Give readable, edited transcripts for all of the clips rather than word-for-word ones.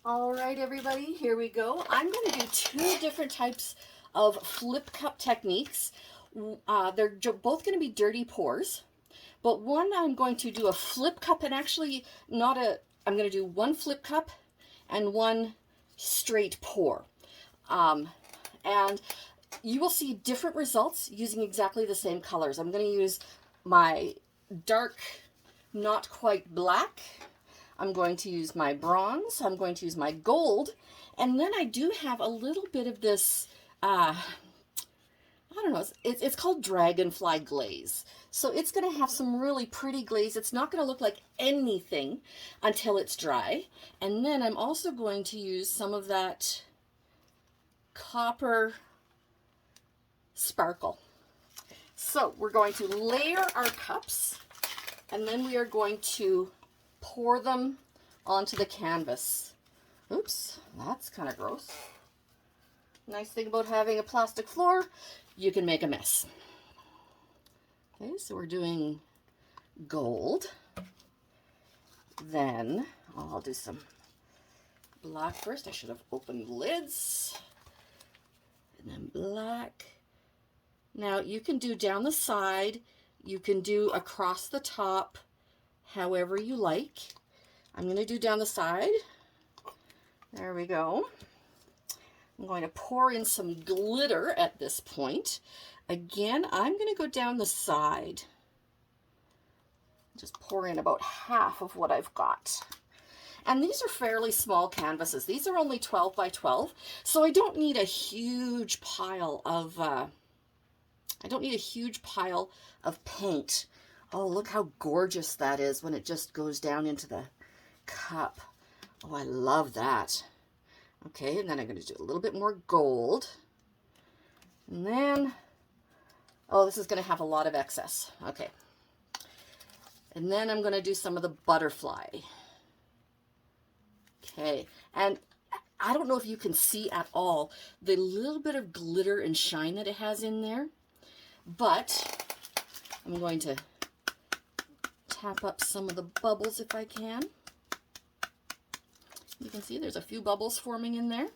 All right, everybody, here we go. I'm going to do two different types of flip cup techniques. They're both going to be dirty pours, but one I'm going to do a flip cup and actually not a, I'm going to do one flip cup and one straight pour. And you will see different results using exactly the same colors. I'm going to use my dark, not quite black. I'm going to use my bronze. I'm going to use my gold. And then I do have a little bit of this, I don't know, it's called dragonfly glaze. So it's going to have some really pretty glaze. It's not going to look like anything until it's dry. And then I'm also going to use some of that copper sparkle. So we're going to layer our cups, and then we are going to pour them onto the canvas. Oops, that's kind of gross. Nice thing about having a plastic floor, you can make a mess. Okay, so we're doing gold. Then I'll do some black first. I should have opened the lids. And then black. Now you can do down the side, you can do across the top, however you like. I'm going to do down the side. There we go. I'm going to pour in some glitter at this point. Again, I'm going to go down the side. Just pour in about half of what I've got. And these are fairly small canvases. These are only 12 by 12, so I don't need a huge pile of paint. Oh, look how gorgeous that is when it just goes down into the cup. Oh, I love that. Okay, and then I'm going to do a little bit more gold. And then, oh, this is going to have a lot of excess. Okay. And then I'm going to do some of the butterfly. Okay, and I don't know if you can see at all the little bit of glitter and shine that it has in there, but I'm going to tap up some of the bubbles if I can. You can see there's a few bubbles forming in there.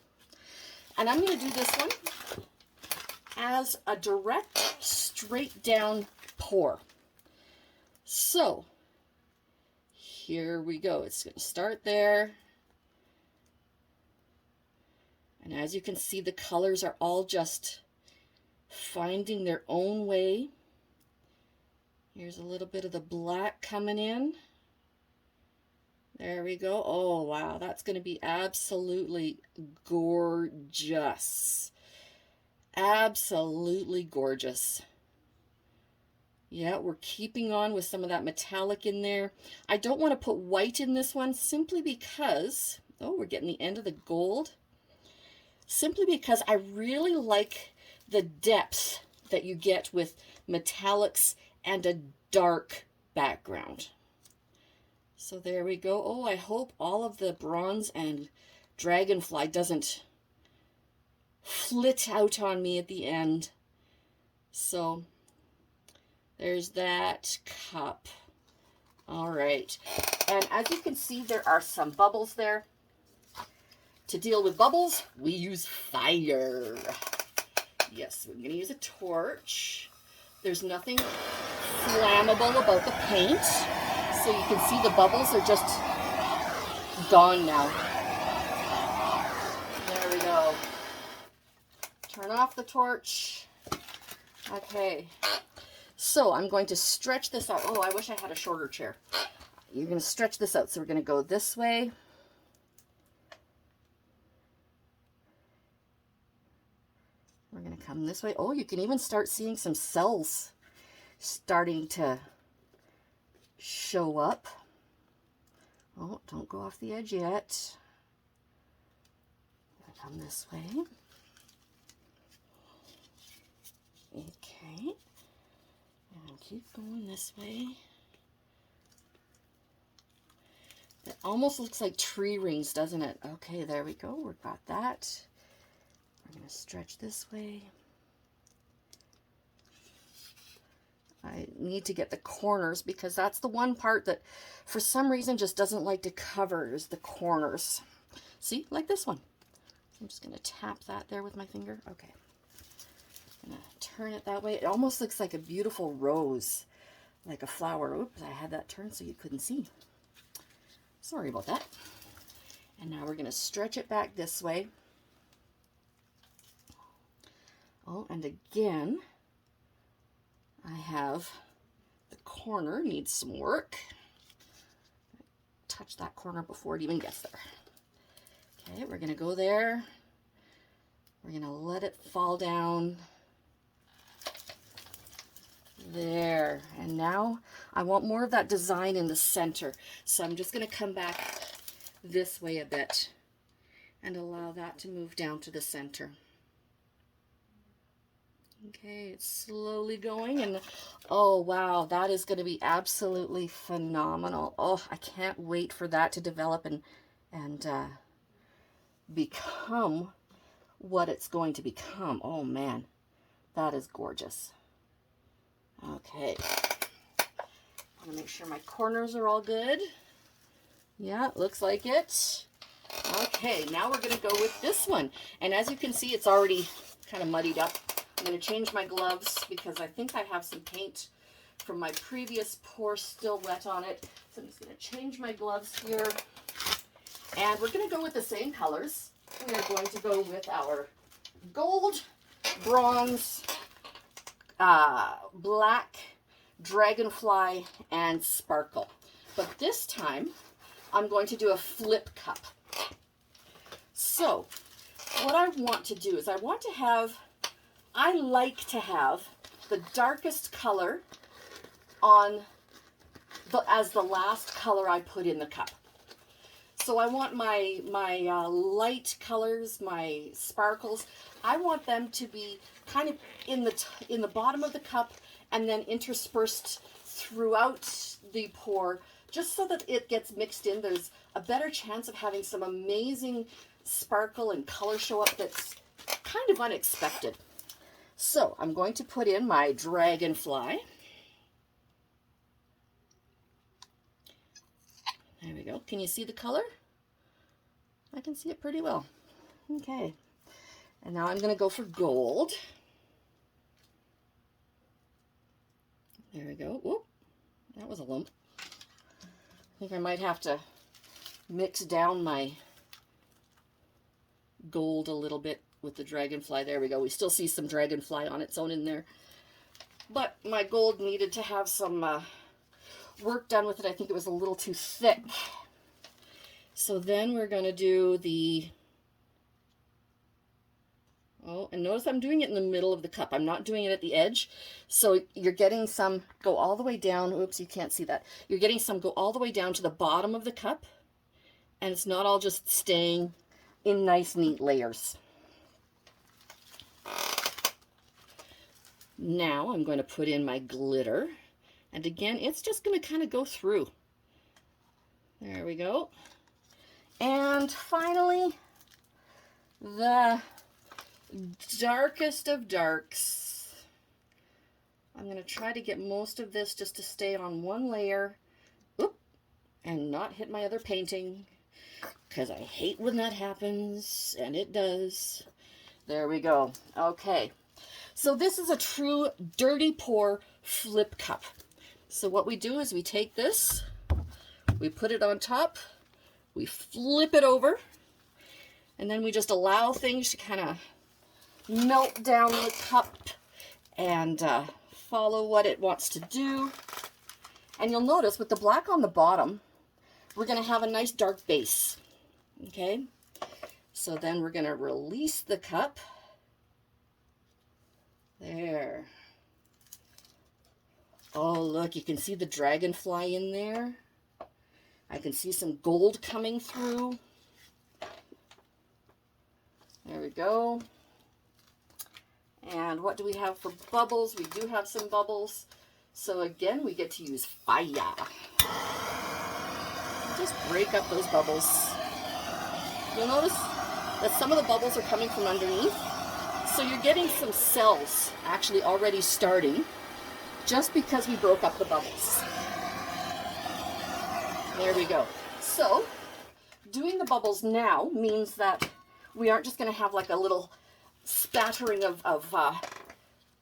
And I'm going to do this one as a direct, straight down pour. So, here we go. It's going to start there. And as you can see, the colors are all just finding their own way. Here's a little bit of the black coming in. There we go. Oh, wow. That's going to be absolutely gorgeous. Absolutely gorgeous. Yeah, we're keeping on with some of that metallic in there. I don't want to put white in this one simply because, oh, we're getting the end of the gold. Simply because I really like the depth that you get with metallics and a dark background. So there we go. Oh, I hope all of the bronze and dragonfly doesn't flit out on me at the end. So there's that cup. All right. And as you can see, there are some bubbles there. To deal with bubbles, we use fire. Yes, we're going to use a torch. There's nothing flammable about the paint. So you can see the bubbles are just gone now. There we go. Turn off the torch. Okay. So I'm going to stretch this out. Oh, I wish I had a shorter chair. You're going to stretch this out. So we're going to go this way. We're going to come this way. Oh, you can even start seeing some cells starting to show up. Oh, don't go off the edge yet. Come this way. Okay. And keep going this way. It almost looks like tree rings, doesn't it? Okay, there we go. We've got that. We're going to stretch this way. I need to get the corners because that's the one part that for some reason just doesn't like to cover is the corners. See, like this one. I'm just going to tap that there with my finger. Okay. I'm going to turn it that way. It almost looks like a beautiful rose, like a flower. Oops, I had that turned so you couldn't see. Sorry about that. And now we're going to stretch it back this way. Oh, and again, I have the corner needs some work. Touch that corner before it even gets there. Okay, we're going to go there. We're going to let it fall down. There. And now I want more of that design in the center. So I'm just going to come back this way a bit and allow that to move down to the center. Okay, it's slowly going, and oh wow, that is going to be absolutely phenomenal. Oh, I can't wait for that to develop and become what it's going to become. Oh man, that is gorgeous. Okay, I'm gonna make sure my corners are all good. Yeah, looks like it. Okay, now we're gonna go with this one, and as you can see, it's already kind of muddied up. I'm going to change my gloves because I think I have some paint from my previous pour still wet on it. So I'm just going to change my gloves here. And we're going to go with the same colors. We are going to go with our gold, bronze, black, dragonfly, and sparkle. But this time, I'm going to do a flip cup. So, what I want to do is I like to have the darkest color on as the last color I put in the cup. So I want my light colors, my sparkles, I want them to be kind of in the bottom of the cup and then interspersed throughout the pour, just so that it gets mixed in. There's a better chance of having some amazing sparkle and color show up that's kind of unexpected. So I'm going to put in my dragonfly. There we go. Can you see the color? I can see it pretty well. Okay. And now I'm going to go for gold. There we go. Whoop. That was a lump. I think I might have to mix down my gold a little bit with the dragonfly. There we go. We still see some dragonfly on its own in there. But my gold needed to have some work done with it. I think it was a little too thick. So then we're going to do the... Oh, and notice I'm doing it in the middle of the cup. I'm not doing it at the edge. So you're getting some go all the way down. Oops, you can't see that. You're getting some go all the way down to the bottom of the cup. And it's not all just staying in nice, neat layers. Now I'm going to put in my glitter. And again, it's just going to kind of go through. There we go. And finally, the darkest of darks. I'm going to try to get most of this just to stay on one layer. Oop, and not hit my other painting, because I hate when that happens, and it does. There we go. Okay. So this is a true dirty pour flip cup. So what we do is we take this, we put it on top, we flip it over, and then we just allow things to kind of melt down the cup and follow what it wants to do. And you'll notice with the black on the bottom, we're going to have a nice dark base. Okay? So then we're going to release the cup. There. Oh, look, you can see the dragonfly in there. I can see some gold coming through. There we go. And what do we have for bubbles? We do have some bubbles. So again, we get to use fire. Just break up those bubbles. You'll notice that some of the bubbles are coming from underneath. So you're getting some cells actually already starting just because we broke up the bubbles. There we go. So doing the bubbles now means that we aren't just going to have like a little spattering of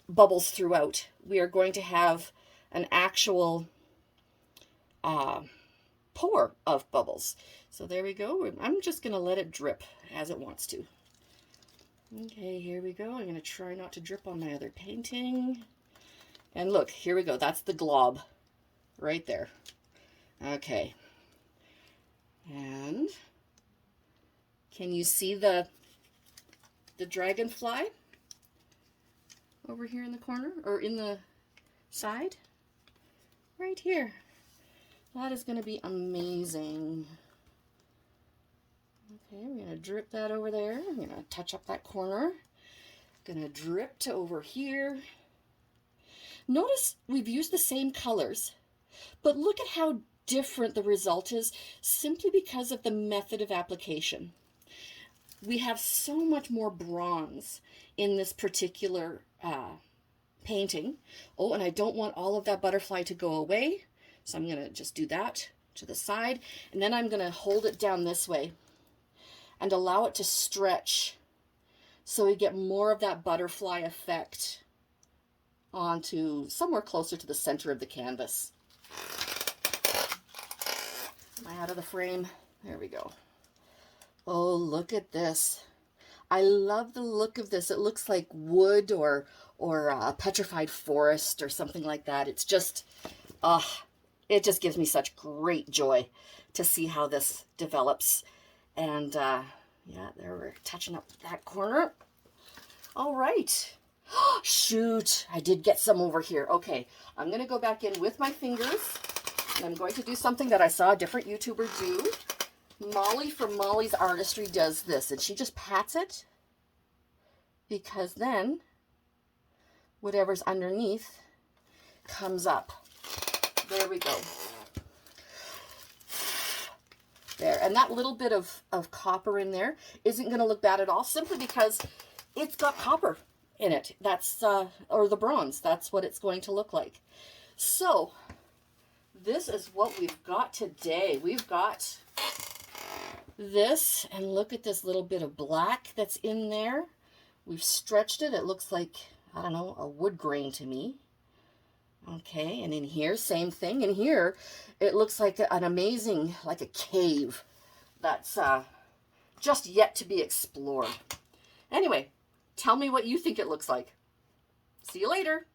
bubbles throughout. We are going to have an actual pour of bubbles. So there we go. I'm just going to let it drip as it wants to. Okay, here we go. I'm going to try not to drip on my other painting. And look, here we go. That's the glob right there. Okay. And can you see the dragonfly over here in the corner or in the side? Right here. That is going to be amazing. Okay, we're going to drip that over there. I'm going to touch up that corner. Going to drip to over here. Notice we've used the same colors, but look at how different the result is simply because of the method of application. We have so much more bronze in this particular painting. Oh, and I don't want all of that butterfly to go away, so I'm going to just do that to the side, and then I'm going to hold it down this way and allow it to stretch so we get more of that butterfly effect onto somewhere closer to the center of the canvas. Am I out of the frame? There we go. Oh, look at this. I love the look of this. It looks like wood or a petrified forest or something like that. It's just, it just gives me such great joy to see how this develops. And yeah, there we're touching up that corner. All right. Shoot, I did get some over here. Okay, I'm going to go back in with my fingers, and I'm going to do something that I saw a different YouTuber do. Molly from Molly's Artistry does this, and she just pats it, because then whatever's underneath comes up. There we go. There, and that little bit of copper in there isn't going to look bad at all, simply because it's got copper in it. That's, or the bronze, that's what it's going to look like. So, this is what we've got today. We've got this, and look at this little bit of black that's in there. We've stretched it. It looks like, I don't know, a wood grain to me. Okay, and in here, same thing. In here, it looks like an amazing, like a cave that's just yet to be explored. Anyway, tell me what you think it looks like. See you later.